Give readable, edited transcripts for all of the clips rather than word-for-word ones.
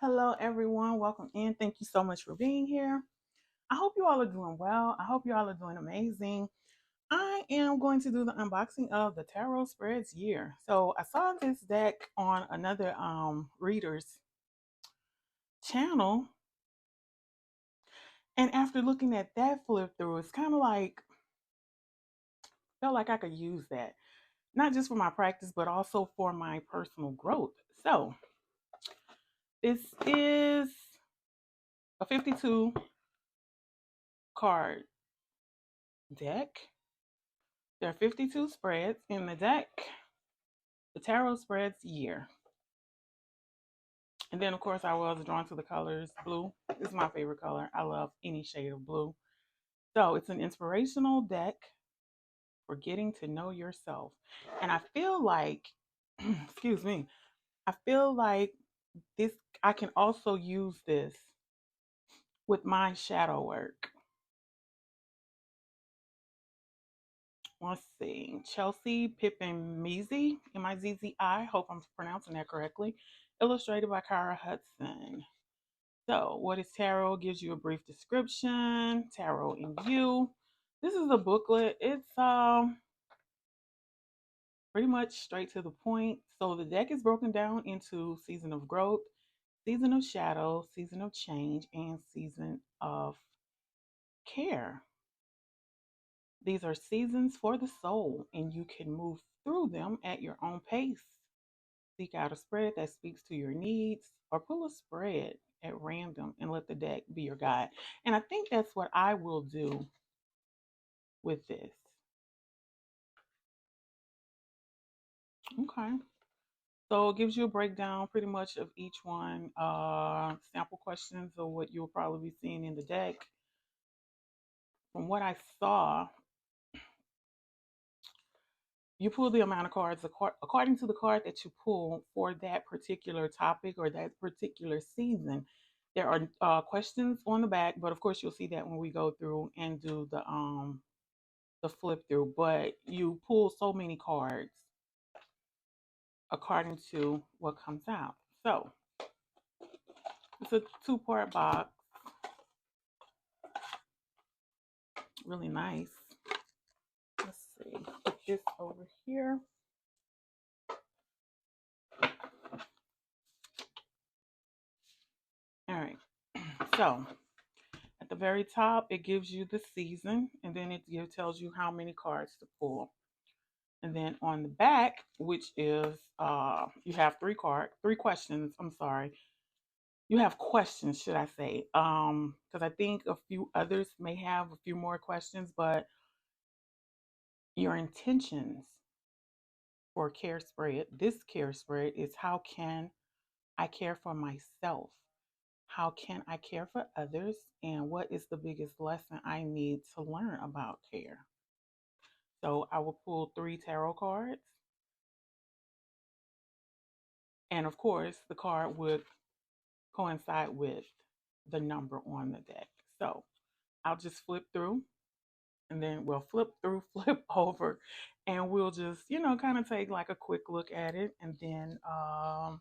Hello, everyone. Welcome in. Thank you so much for being here. I hope you all are doing well. I hope you all are doing amazing. I am going to do the unboxing of the Tarot Spreads year. So I saw this deck on another reader's channel, and after looking at that flip through, it's kind of like felt like I could use that, not just for my practice, but also for my personal growth. So this is a 52 card deck. There are 52 spreads in the deck, the Tarot Spreads year. And then, of course, I was drawn to the colors. Blue is my favorite color. I love any shade of blue. So it's an inspirational deck for getting to know yourself. And I feel like, excuse me, I feel like this, I can also use this with my shadow work. Let's see, 𝐓𝐡𝐞 𝐓𝐚𝐫𝐿, M-I-Z-Z-I, hope I'm pronouncing that correctly, illustrated by Kara Hudson. So, what is tarot? Gives you a brief description. Tarot in view. This is a booklet. It's pretty much straight to the point. So the deck is broken down into season of growth, season of shadow, season of change, and season of care. These are seasons for the soul, and you can move through them at your own pace. Seek out a spread that speaks to your needs, or pull a spread at random and let the deck be your guide. And I think that's what I will do with this. Okay. So it gives you a breakdown pretty much of each one, sample questions of what you'll probably be seeing in the deck. From what I saw, you pull the amount of cards according to the card that you pull for that particular topic or that particular season. There are questions on the back, but of course you'll see that when we go through and do the flip through. But you pull so many cards according to what comes out. So it's a two-part box. Really nice. Let's see. Put this over here. All right. So at the very top, it gives you the season, and then it tells you how many cards to pull. And then on the back, which is you have three questions. I'm sorry. You have questions, should I say? Because I think a few others may have a few more questions, but your intentions for care spread, this care spread is how can I care for myself? How can I care for others? And what is the biggest lesson I need to learn about care? So I will pull 3 tarot cards. And of course, the card would coincide with the number on the deck. So I'll just flip through and then we'll flip through, flip over, and we'll just, kind of take like a quick look at it. And then I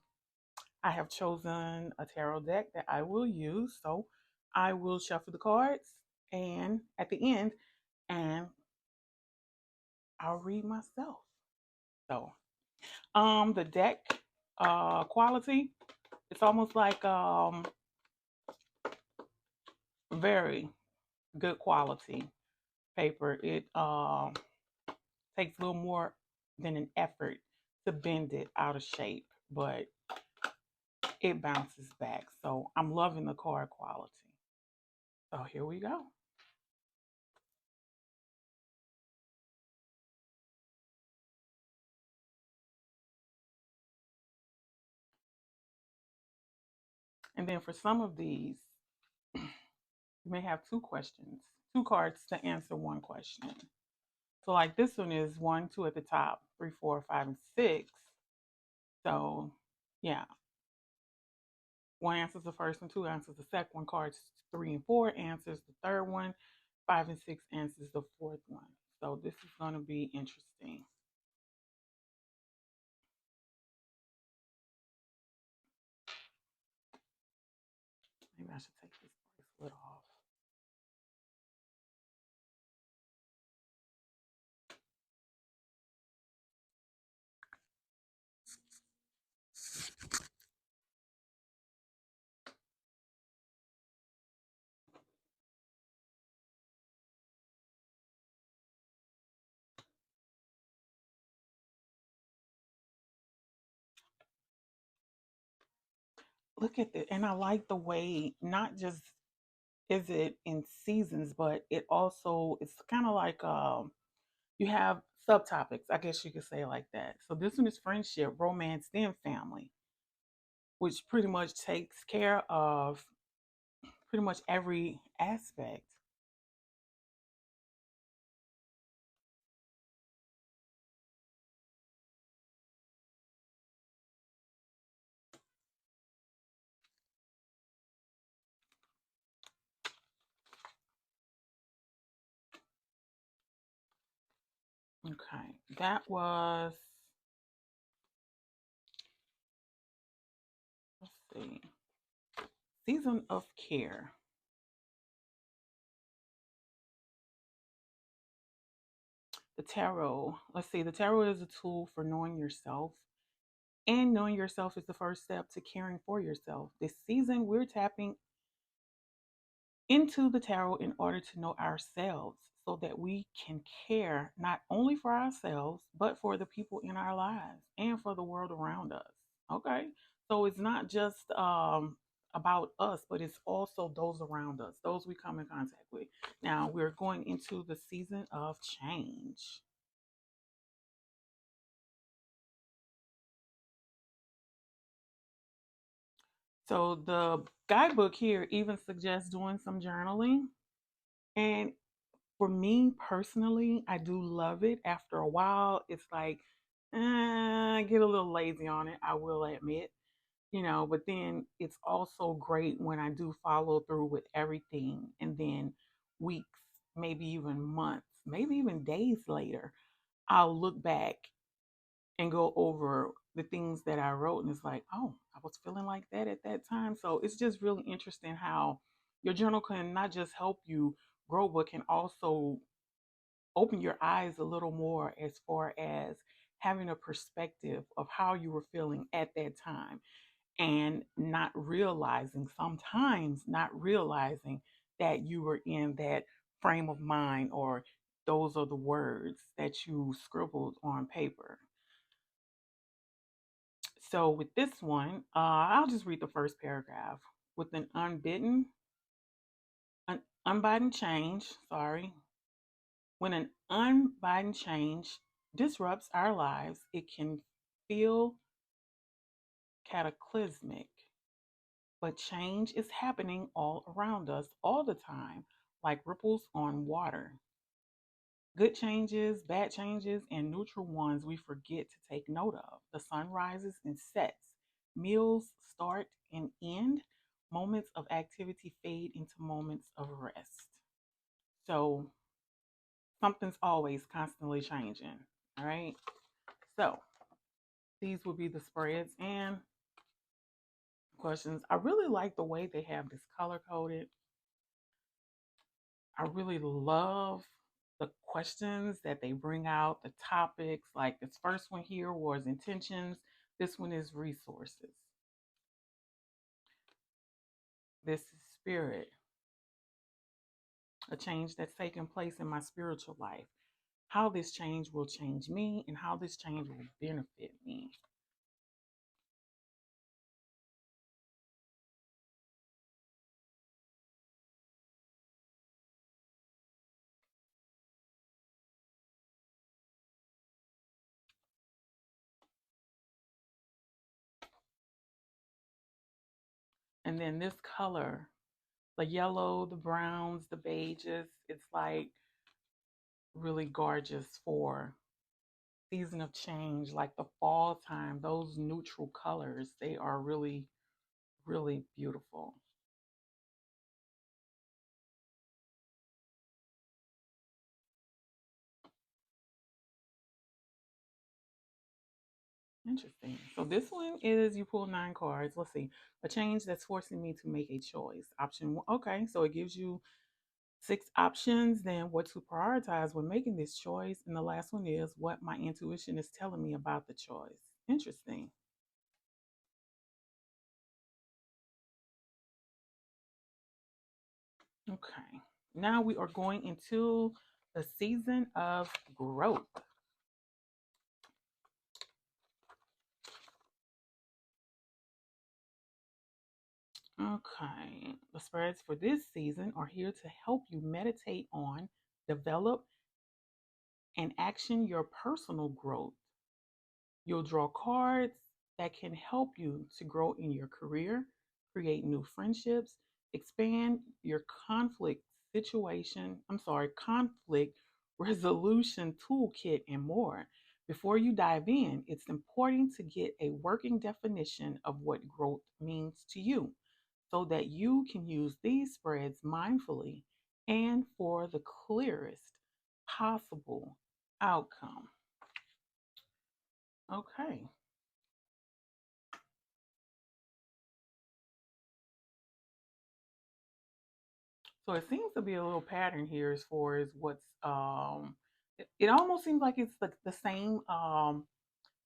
have chosen a tarot deck that I will use. So I will shuffle the cards and at the end, and I'll read myself. So the deck quality, it's almost like very good quality paper. It takes a little more than an effort to bend it out of shape, but it bounces back. So I'm loving the card quality. So here we go. And then for some of these, you may have two cards to answer one question. So like this one is 1, 2 at the top, 3, 4, 5, and 6. So yeah, 1 answers the first one, 2 answers the second one, cards 3 and 4 answers the third one, 5 and 6 answers the fourth one. So this is going to be interesting. Maybe I should take this bracelet off. Look at it. And I like the way, not just is it in seasons, but it also, it's kind of like you have subtopics, I guess you could say it like that. So this one is friendship, romance, then family, which pretty much takes care of pretty much every aspect. Okay, that was, let's see, season of care. The tarot, let's see, the tarot is a tool for knowing yourself, and knowing yourself is the first step to caring for yourself. This season, we're tapping into the tarot in order to know ourselves so that we can care not only for ourselves, but for the people in our lives and for the world around us. Okay. So it's not just about us, but it's also those around us, those we come in contact with. Now we're going into the season of change. So the guidebook here even suggests doing some journaling. And for me personally, I do love it. After a while, it's like, I get a little lazy on it, I will admit, but then it's also great when I do follow through with everything. And then weeks, maybe even months, maybe even days later, I'll look back and go over the things that I wrote. And it's like, oh, I was feeling like that at that time. So it's just really interesting how your journal can not just help you grow, but can also open your eyes a little more as far as having a perspective of how you were feeling at that time, and not realizing, sometimes not realizing that you were in that frame of mind, or those are the words that you scribbled on paper. So with this one, I'll just read the first paragraph. With an unbidden change, sorry, when an unbidden change disrupts our lives, it can feel cataclysmic. But change is happening all around us all the time, like ripples on water. Good changes, bad changes, and neutral ones we forget to take note of. The sun rises and sets. Meals start and end. Moments of activity fade into moments of rest. So something's always constantly changing. All right. So these will be the spreads and questions. I really like the way they have this color coded. I really love the questions that they bring out, the topics. Like this first one here was intentions. This one is resources. This is spirit, a change that's taken place in my spiritual life. How this change will change me and how this change will benefit me. And then this color, the yellow, the browns, the beiges, it's like really gorgeous for season of change, like the fall time. Those neutral colors, they are really, really beautiful. Interesting. So this one is you pull 9 cards. Let's see. A change that's forcing me to make a choice. Option one. Okay. So it gives you 6 options, then what to prioritize when making this choice. And the last one is what my intuition is telling me about the choice. Interesting. Okay. Now we are going into the season of growth. Okay. The spreads for this season are here to help you meditate on, develop, and action your personal growth. You'll draw cards that can help you to grow in your career, create new friendships, expand your conflict resolution toolkit, and more. Before you dive in, it's important to get a working definition of what growth means to you so that you can use these spreads mindfully and for the clearest possible outcome. Okay. So it seems to be a little pattern here as far as what's it almost seems like it's the same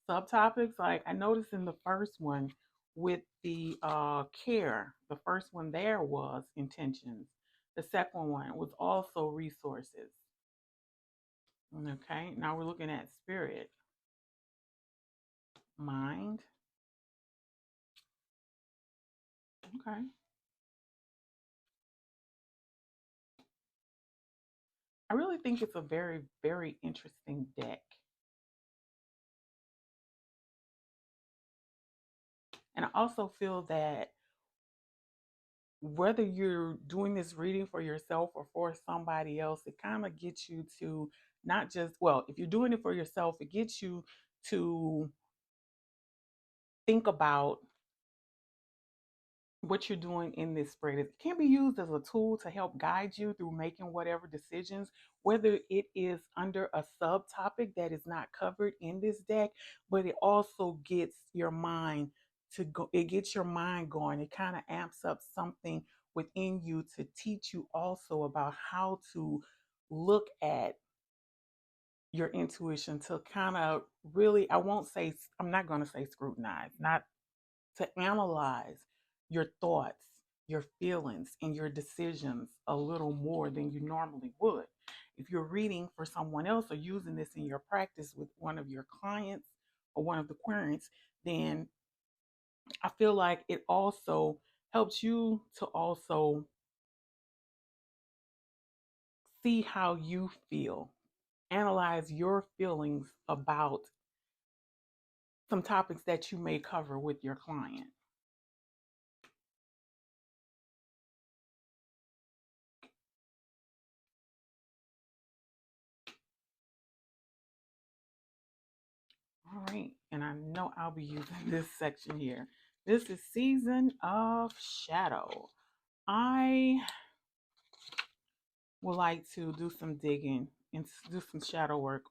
subtopics. Like I noticed in the first one with the care, the first one there was intentions. The second one was also resources. Okay, now we're looking at spirit, mind. Okay. I really think it's a very, very interesting deck. And I also feel that whether you're doing this reading for yourself or for somebody else, it kind of gets you to not just, well, if you're doing it for yourself, it gets you to think about what you're doing in this spread. It can be used as a tool to help guide you through making whatever decisions, whether it is under a subtopic that is not covered in this deck, but it also gets your mind to go, it gets your mind going. It kind of amps up something within you to teach you also about how to look at your intuition, to kind of really, I won't say, I'm not going to say scrutinize, not to analyze your thoughts, your feelings, and your decisions a little more than you normally would. If you're reading for someone else or using this in your practice with one of your clients or one of the queries, then I feel like it also helps you to also see how you feel, analyze your feelings about some topics that you may cover with your client. All right, and I know I'll be using this section here. This is Season of Shadow. I would like to do some digging and do some shadow work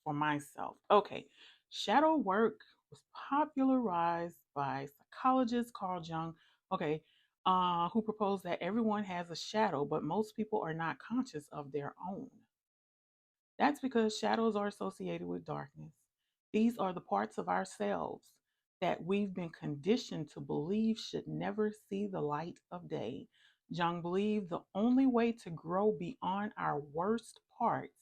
for myself. Okay, shadow work was popularized by psychologist Carl Jung. Okay, who proposed that everyone has a shadow, but most people are not conscious of their own. That's because shadows are associated with darkness. These are the parts of ourselves that we've been conditioned to believe should never see the light of day. Jung believed the only way to grow beyond our worst parts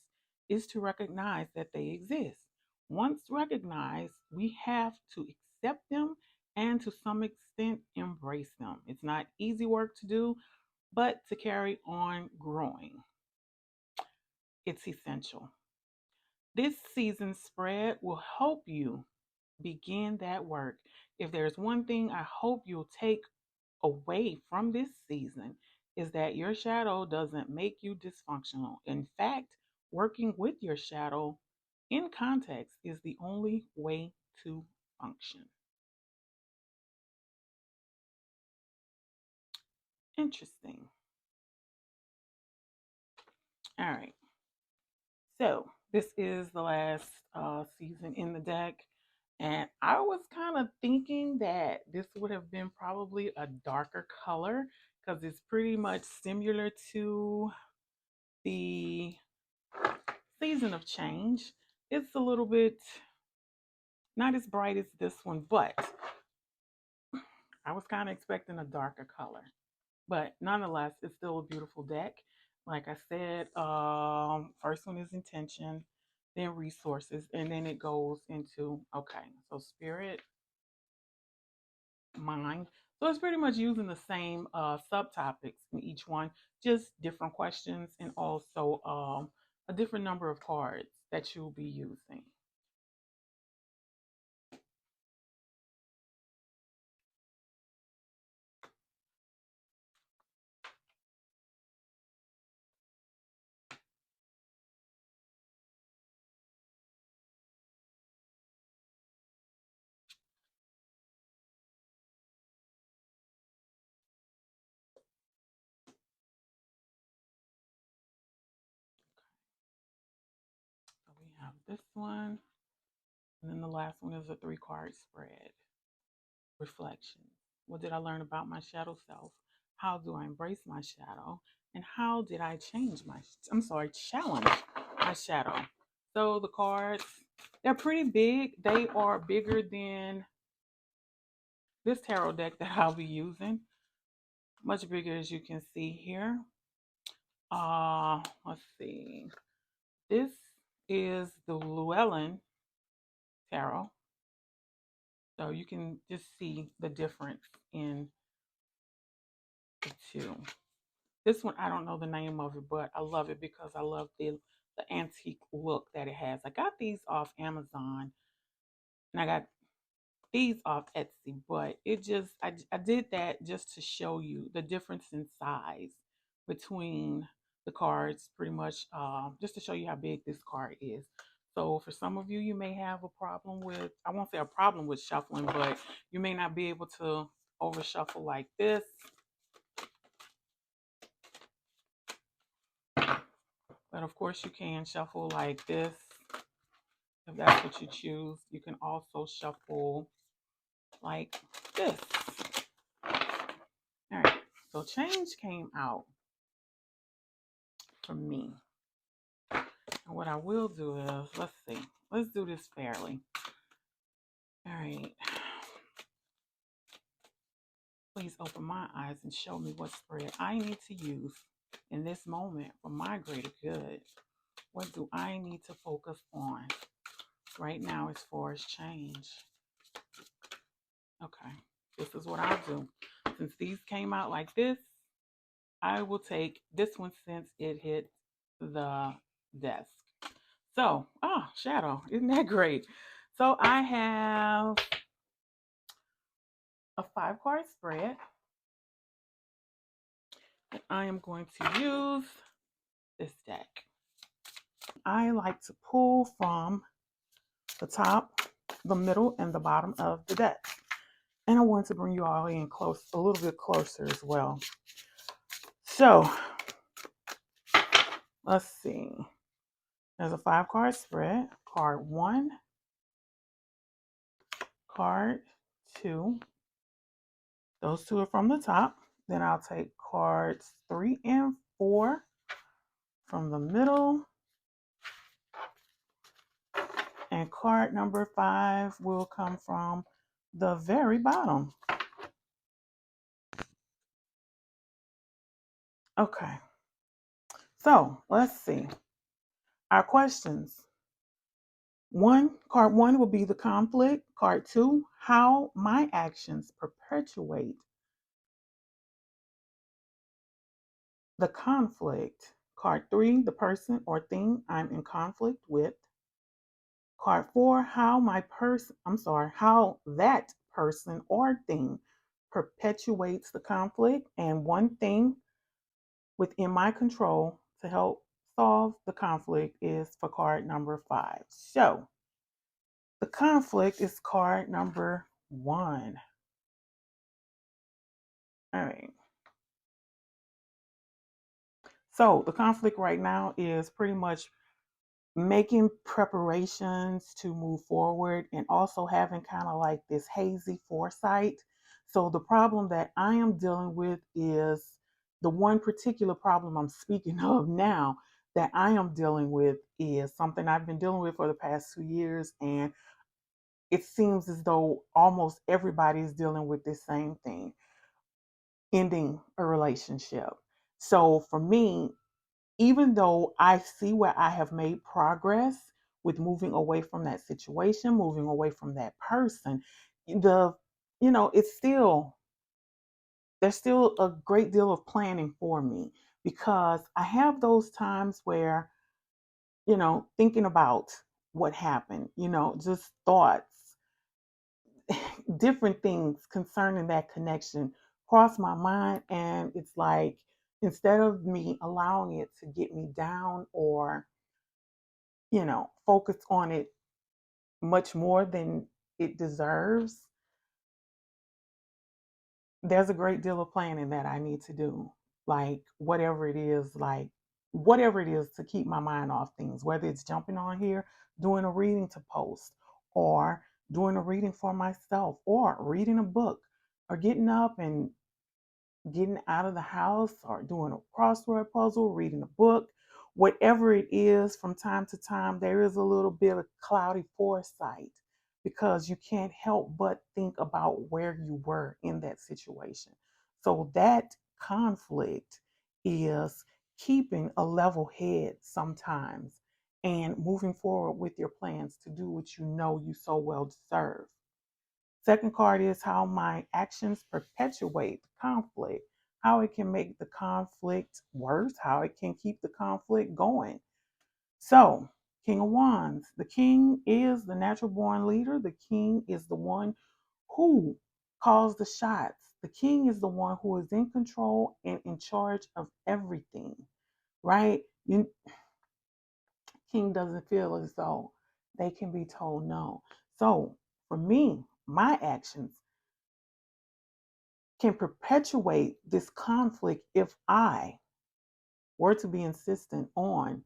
is to recognize that they exist. Once recognized, we have to accept them and to some extent embrace them. It's not easy work to do, but to carry on growing, it's essential. This season's spread will help you begin that work. If there's one thing I hope you'll take away from this season, is that your shadow doesn't make you dysfunctional. In fact, working with your shadow in context is the only way to function. Interesting. All right. So this is the last season in the deck. And I was kind of thinking that this would have been probably a darker color because it's pretty much similar to the season of change. It's a little bit not as bright as this one, but I was kind of expecting a darker color. But nonetheless, it's still a beautiful deck. Like I said, first one is intention, then resources, and then it goes into, okay, so spirit, mind. So it's pretty much using the same subtopics in each one, just different questions and also a different number of cards that you'll be using. So we have this one, and then the last one is a 3-card spread. Reflections. What did I learn about my shadow self? How do I embrace my shadow? And how did I challenge my shadow? So the cards, they're pretty big. They are bigger than this tarot deck that I'll be using. Much bigger, as you can see here. Let's see. This is the Llewellyn tarot. So you can just see the difference in the two. This one, I don't know the name of it, but I love it because I love the antique look that it has. I got these off Amazon and I got these off Etsy, but I did that just to show you the difference in size between the cards, pretty much just to show you how big this card is. So for some of you, you may have a problem with, I won't say a problem with shuffling, but you may not be able to over shuffle like this. But of course you can shuffle like this if that's what you choose. You can also shuffle like this. All right, so change came out for me. And what I will do is, let's do this fairly. All right. Please open my eyes and show me what spread I need to use in this moment for my greater good. What do I need to focus on right now as far as change? Okay, this is what I'll do. Since these came out like this, I will take this one since it hit the desk. So, shadow, isn't that great? So I have a 5-card spread. And I am going to use this deck. I like to pull from the top, the middle, and the bottom of the deck. And I want to bring you all in close, a little bit closer as well. So, let's see. There's a 5-card spread. Card 1, card 2. Those two are from the top. Then I'll take cards 3 and 4 from the middle. And card number 5 will come from the very bottom. Okay. So let's see. Our questions. Card 1 will be the conflict. Card 2, how my actions perpetuate the conflict. Card 3, the person or thing I'm in conflict with. Card 4, how that person or thing perpetuates the conflict, and one thing within my control to help solve the conflict is for card number 5. So the conflict is card number 1. All right. So the conflict right now is pretty much making preparations to move forward, and also having kind of like this hazy foresight. So the problem that I am dealing with is the one particular problem I'm speaking of now that I am dealing with is something I've been dealing with for the past 2 years. And it seems as though almost everybody is dealing with this same thing, ending a relationship. So for me, even though I see where I have made progress with moving away from that situation, moving away from that person, the it's still there's still a great deal of planning for me, because I have those times where, thinking about what happened, just thoughts, different things concerning that connection cross my mind. And it's like, instead of me allowing it to get me down or, focus on it much more than it deserves, there's a great deal of planning that I need to do. Like whatever it is to keep my mind off things, whether it's jumping on here, doing a reading to post, or doing a reading for myself, or reading a book, or getting up and getting out of the house, or doing a crossword puzzle, reading a book, whatever it is. From time to time, there is a little bit of cloudy foresight, because you can't help but think about where you were in that situation. So that conflict is keeping a level head sometimes and moving forward with your plans to do what you know you so well deserve. Second card is how my actions perpetuate conflict, how it can make the conflict worse, how it can keep the conflict going. So, King of Wands. The king is the natural born leader. The king is the one who calls the shots. The king is the one who is in control and in charge of everything, right? King doesn't feel as though they can be told no. So, for me, my actions can perpetuate this conflict if I were to be insistent on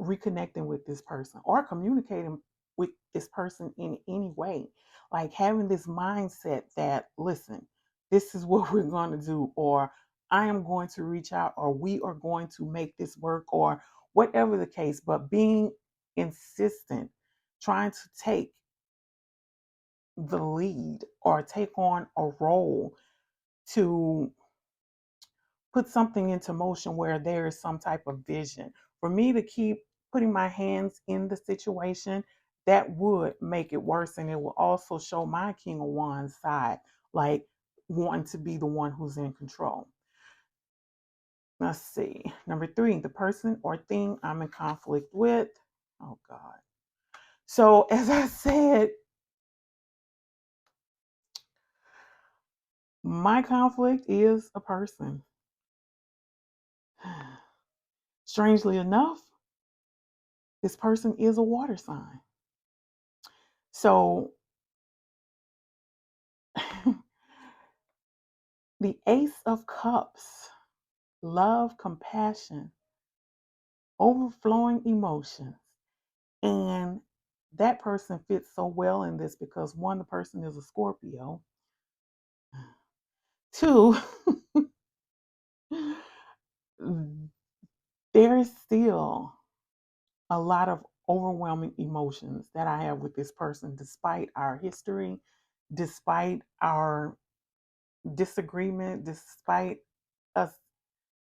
reconnecting with this person or communicating with this person in any way. Like having this mindset that, listen, this is what we're going to do, or I am going to reach out, or we are going to make this work, or whatever the case, but being insistent, trying to take the lead or take on a role to put something into motion where there is some type of vision. For me to keep putting my hands in the situation, that would make it worse. And it will also show my King of Wands side, like wanting to be the one who's in control. Let's see. Number 3, the person or thing I'm in conflict with. Oh, God. So, as I said, my conflict is a person. Strangely enough, this person is a water sign. So, the Ace of Cups, love, compassion, overflowing emotions. And that person fits so well in this because, one, the person is a Scorpio. 2, there is still a lot of overwhelming emotions that I have with this person, despite our history, despite our disagreement, despite us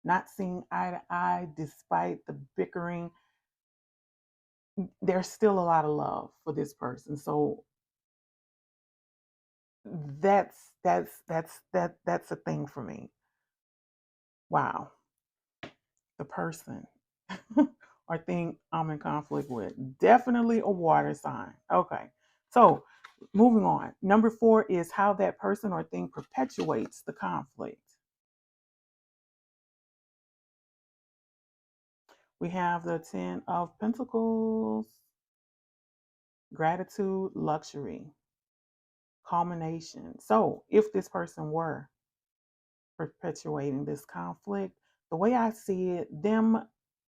not seeing eye to eye, despite the bickering. There's still a lot of love for this person. So that's a thing for me. Wow. The person or thing I'm in conflict with. Definitely a water sign. Okay. So moving on. Number 4 is how that person or thing perpetuates the conflict. We have the 10 of Pentacles, gratitude, luxury, culmination. So if this person were perpetuating this conflict, the way I see it, them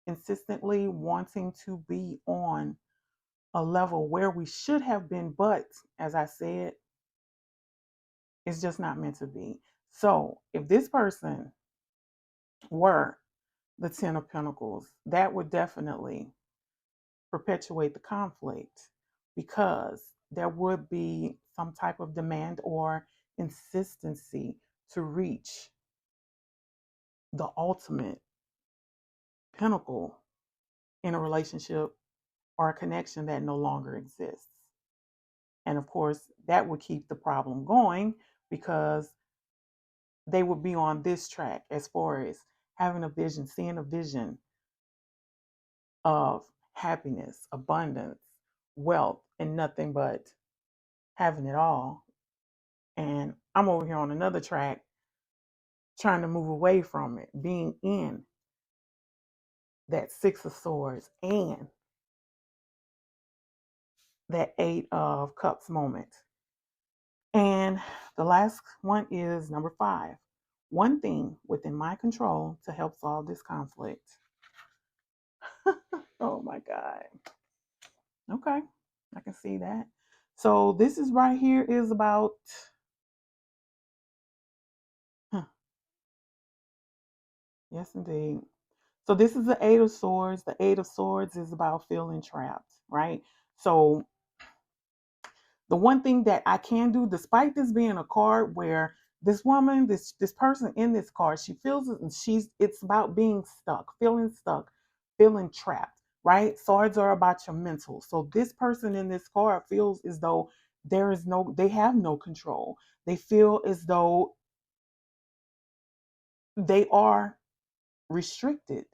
insistently wanting to be on a level where we should have been, but as I said, it's just not meant to be. So if this person were the Ten of Pentacles, that would definitely perpetuate the conflict because there would be some type of demand or insistency to reach the ultimate pinnacle in a relationship or a connection that no longer exists. And of course, that would keep the problem going because they would be on this track as far as having a vision, seeing a vision of happiness, abundance, wealth, and nothing but having it all. And I'm over here on another track trying to move away from it, being in that Six of Swords and that Eight of Cups moment. And the last one is number 5. One thing within my control to help solve this conflict. Oh my God. Okay, I can see that. So this is right here is about, yes indeed. So this is the Eight of Swords. The Eight of Swords is about feeling trapped, right? So the one thing that I can do, despite this being a card where this woman, this person in this card, she feels it's about being stuck, feeling trapped, right? Swords are about your mental. So this person in this card feels as though they have no control. They feel as though they are restricted.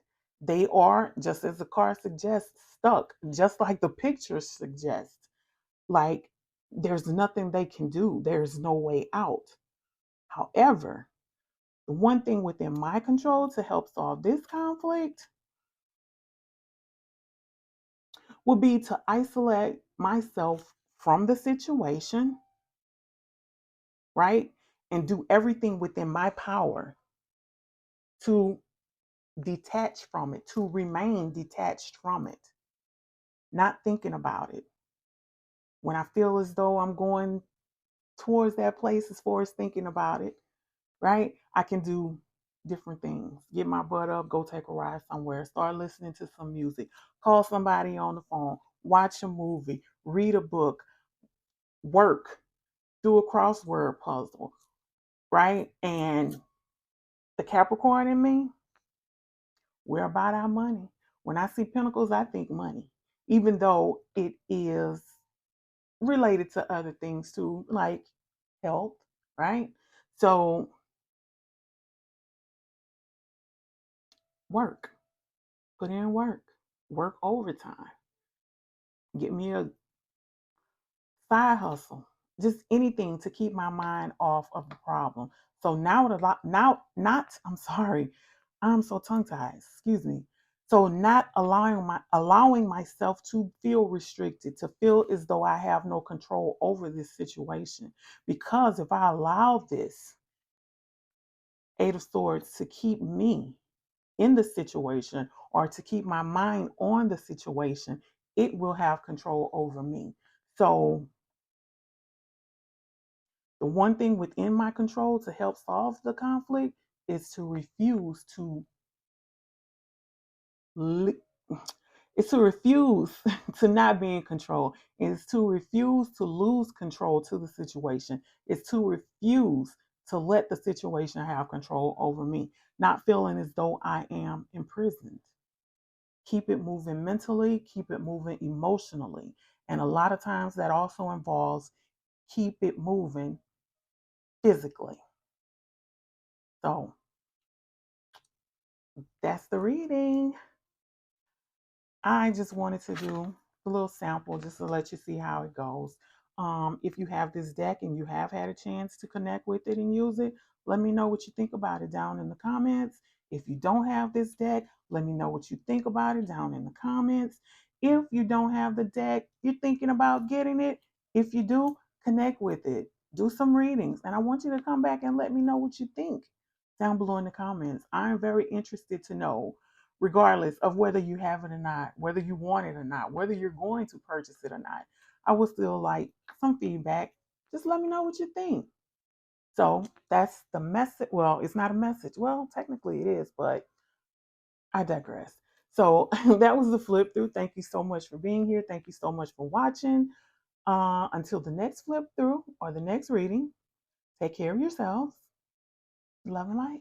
They are, just as the card suggests, stuck, just like the picture suggests. Like there's nothing they can do. There's no way out. However, the one thing within my control to help solve this conflict would be to isolate myself from the situation, right? And do everything within my power to detach from it, to remain detached from it, not thinking about it. When I feel as though I'm going towards that place as far as thinking about it, right? I can do different things. Get my butt up, go take a ride somewhere, start listening to some music, call somebody on the phone, watch a movie, read a book, work, do a crossword puzzle, right? And the Capricorn in me, we're about our money. When I see pentacles, I think money, even though it is related to other things too, like health, right? So work, put in work overtime, get me a side hustle, just anything to keep my mind off of the problem. So I'm sorry, I'm so tongue tied. Excuse me. So not allowing myself to feel restricted, to feel as though I have no control over this situation, because if I allow this Eight of Swords to keep me in the situation or to keep my mind on the situation, it will have control over me. So the one thing within my control to help solve the conflict is to refuse to li- it's to refuse to not be in control. It's to refuse to lose control to the situation. It's to refuse to let the situation have control over me, not feeling as though I am imprisoned. Keep it moving mentally, keep it moving emotionally. And a lot of times that also involves keep it moving physically. So that's the reading. I just wanted to do a little sample just to let you see how it goes. If you have this deck and you have had a chance to connect with it and use it, let me know what you think about it down in the comments. If you don't have this deck, let me know what you think about it down in the comments. If you don't have the deck, you're thinking about getting it. If you do, connect with it. Do some readings. And I want you to come back and let me know what you think down below in the comments. I'm very interested to know regardless of whether you have it or not, whether you want it or not, whether you're going to purchase it or not. I would still like some feedback. Just let me know what you think. So that's the message. Well, it's not a message. Well, technically it is, but I digress. So that was the flip through. Thank you so much for being here. Thank you so much for watching. Until the next flip through or the next reading, take care of yourselves. Love and light.